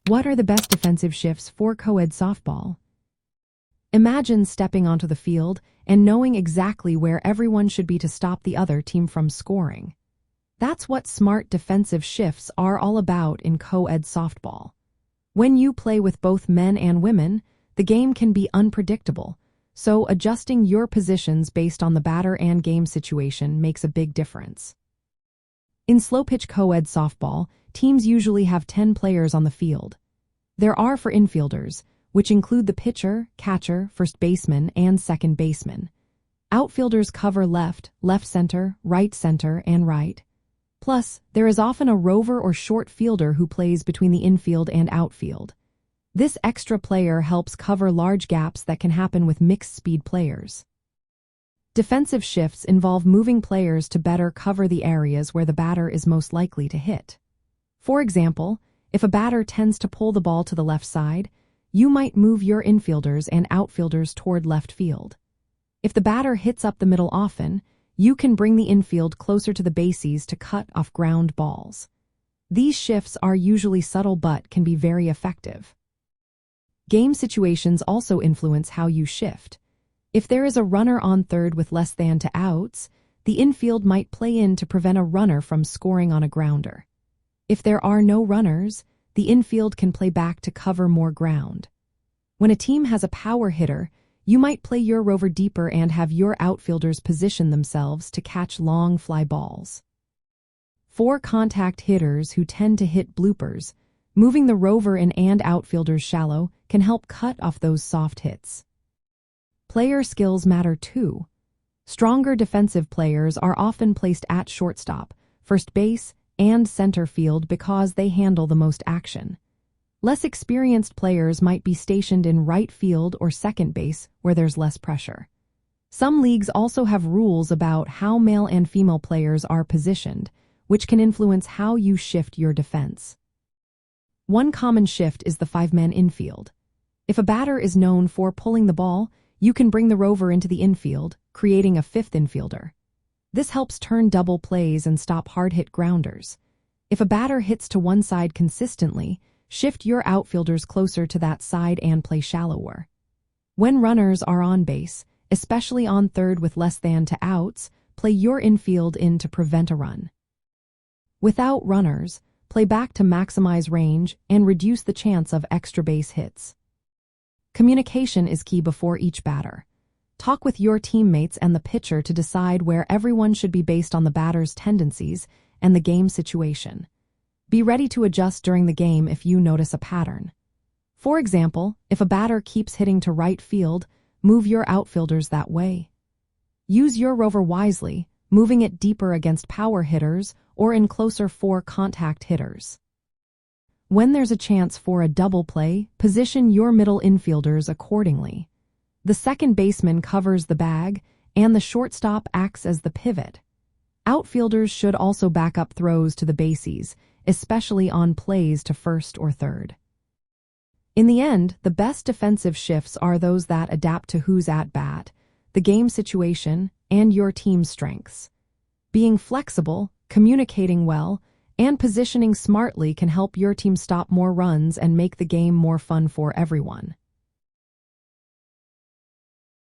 What are the best defensive shifts for co-ed softball? Imagine stepping onto the field and knowing exactly where everyone should be to stop the other team from scoring. That's what smart defensive shifts are all about in co-ed softball. When you play with both men and women, the game can be unpredictable, so adjusting your positions based on the batter and game situation makes a big difference. In slow-pitch co-ed softball, teams usually have 10 players on the field. There are for infielders, which include the pitcher, catcher, first baseman, and second baseman. Outfielders cover left, left center, and right. Plus, there is often a rover or short fielder who plays between the infield and outfield. This extra player helps cover large gaps that can happen with mixed-speed players. Defensive shifts involve moving players to better cover the areas where the batter is most likely to hit. For example, if a batter tends to pull the ball to the left side, you might move your infielders and outfielders toward left field. If the batter hits up the middle often, you can bring the infield closer to the bases to cut off ground balls. These shifts are usually subtle but can be very effective. Game situations also influence how you shift. If there is a runner on third with less than 2 outs, the infield might play in to prevent a runner from scoring on a grounder. If there are no runners, the infield can play back to cover more ground. When a team has a power hitter, you might play your rover deeper and have your outfielders position themselves to catch long fly balls. For contact hitters who tend to hit bloopers, moving the rover in and outfielders shallow can help cut off those soft hits. Player skills matter too. Stronger defensive players are often placed at shortstop, first base, and center field because they handle the most action. Less experienced players might be stationed in right field or second base where there's less pressure. Some leagues also have rules about how male and female players are positioned, which can influence how you shift your defense. One common shift is the 5-man infield. If a batter is known for pulling the ball, you can bring the rover into the infield, creating a 5th infielder. This helps turn double plays and stop hard-hit grounders. If a batter hits to one side consistently, shift your outfielders closer to that side and play shallower. When runners are on base, especially on third with less than 2 outs, play your infield in to prevent a run. Without runners, play back to maximize range and reduce the chance of extra base hits. Communication is key before each batter. Talk with your teammates and the pitcher to decide where everyone should be based on the batter's tendencies and the game situation. Be ready to adjust during the game if you notice a pattern. For example, if a batter keeps hitting to right field, move your outfielders that way. Use your rover wisely, moving it deeper against power hitters or in closer for contact hitters. When there's a chance for a double play, position your middle infielders accordingly. The second baseman covers the bag, and the shortstop acts as the pivot. Outfielders should also back up throws to the bases, especially on plays to first or third. In the end, the best defensive shifts are those that adapt to who's at bat, the game situation, and your team's strengths. Being flexible, communicating well, and positioning smartly can help your team stop more runs and make the game more fun for everyone.